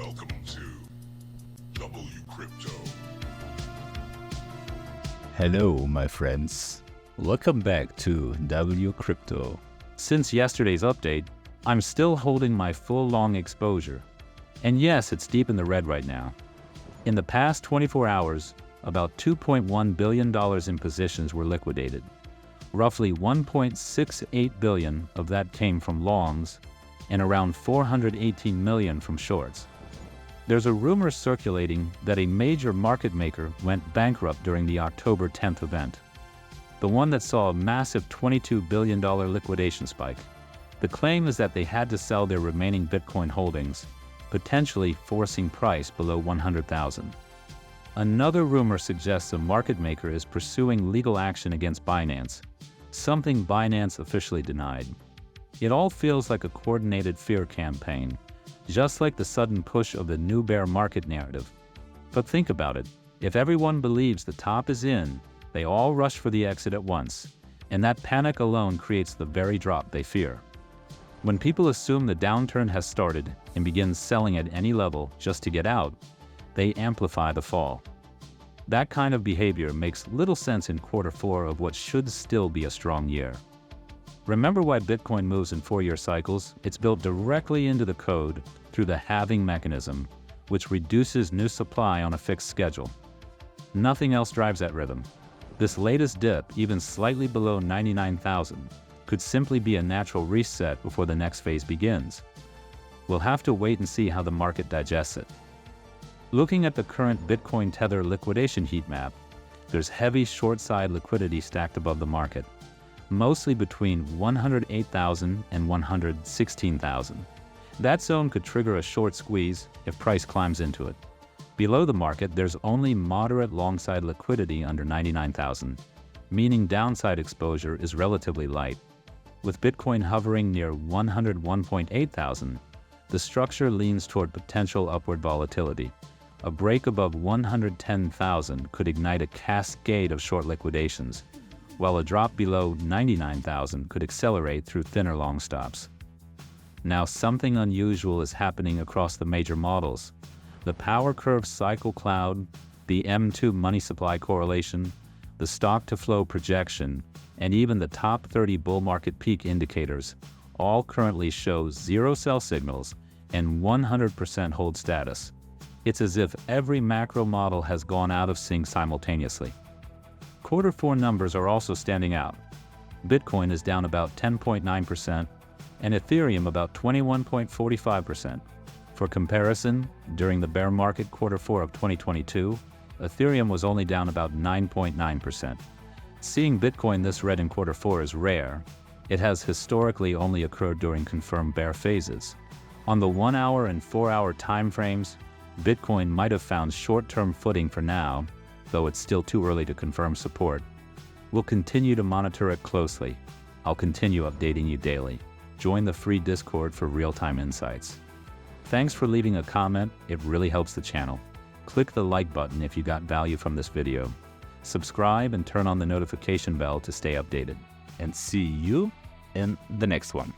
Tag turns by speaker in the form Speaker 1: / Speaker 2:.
Speaker 1: Welcome to WCrypto.
Speaker 2: Hello, my friends. Welcome back to WCrypto. Since yesterday's update, I'm still holding my full long exposure. And yes, it's deep in the red right now. In the past 24 hours, about $2.1 billion in positions were liquidated. Roughly $1.68 billion of that came from longs, and around $418 million from shorts. There's a rumor circulating that a major market maker went bankrupt during the October 10th event, the one that saw a massive $22 billion liquidation spike. The claim is that they had to sell their remaining Bitcoin holdings, potentially forcing price below 100,000. Another rumor suggests a market maker is pursuing legal action against Binance, something Binance officially denied. It all feels like a coordinated fear campaign, just like the sudden push of the new bear market narrative. But think about it. If everyone believes the top is in, they all rush for the exit at once, and that panic alone creates the very drop they fear. When people assume the downturn has started and begin selling at any level just to get out, they amplify the fall. That kind of behavior makes little sense in Q4 of what should still be a strong year. Remember why Bitcoin moves in 4-year cycles? It's built directly into the code through the halving mechanism, which reduces new supply on a fixed schedule. Nothing else drives that rhythm. This latest dip, even slightly below 99,000, could simply be a natural reset before the next phase begins. We'll have to wait and see how the market digests it. Looking at the current Bitcoin Tether liquidation heat map, there's heavy short side liquidity stacked above the market, mostly between 108,000 and 116,000. That zone could trigger a short squeeze if price climbs into it. Below the market, there's only moderate long side liquidity under 99,000, meaning downside exposure is relatively light. With Bitcoin hovering near 101.8 thousand, the structure leans toward potential upward volatility. A break above 110,000 could ignite a cascade of short liquidations, while a drop below 99,000 could accelerate through thinner long stops. Now, something unusual is happening across the major models. The power curve cycle cloud, the M2 money supply correlation, the stock to flow projection, and even the top 30 bull market peak indicators all currently show zero sell signals and 100% hold status. It's as if every macro model has gone out of sync simultaneously. Q4 numbers are also standing out. Bitcoin is down about 10.9% and Ethereum about 21.45%. For comparison, during the bear market Q4 of 2022, Ethereum was only down about 9.9%. Seeing Bitcoin this red in Q4 is rare. It has historically only occurred during confirmed bear phases. On the 1-hour and 4-hour time frames, Bitcoin might have found short-term footing for now, though it's still too early to confirm support. We'll continue to monitor it closely. I'll continue updating you daily. Join the free Discord for real-time insights. Thanks for leaving a comment, it really helps the channel. Click the like button if you got value from this video. Subscribe and turn on the notification bell to stay updated. And see you in the next one.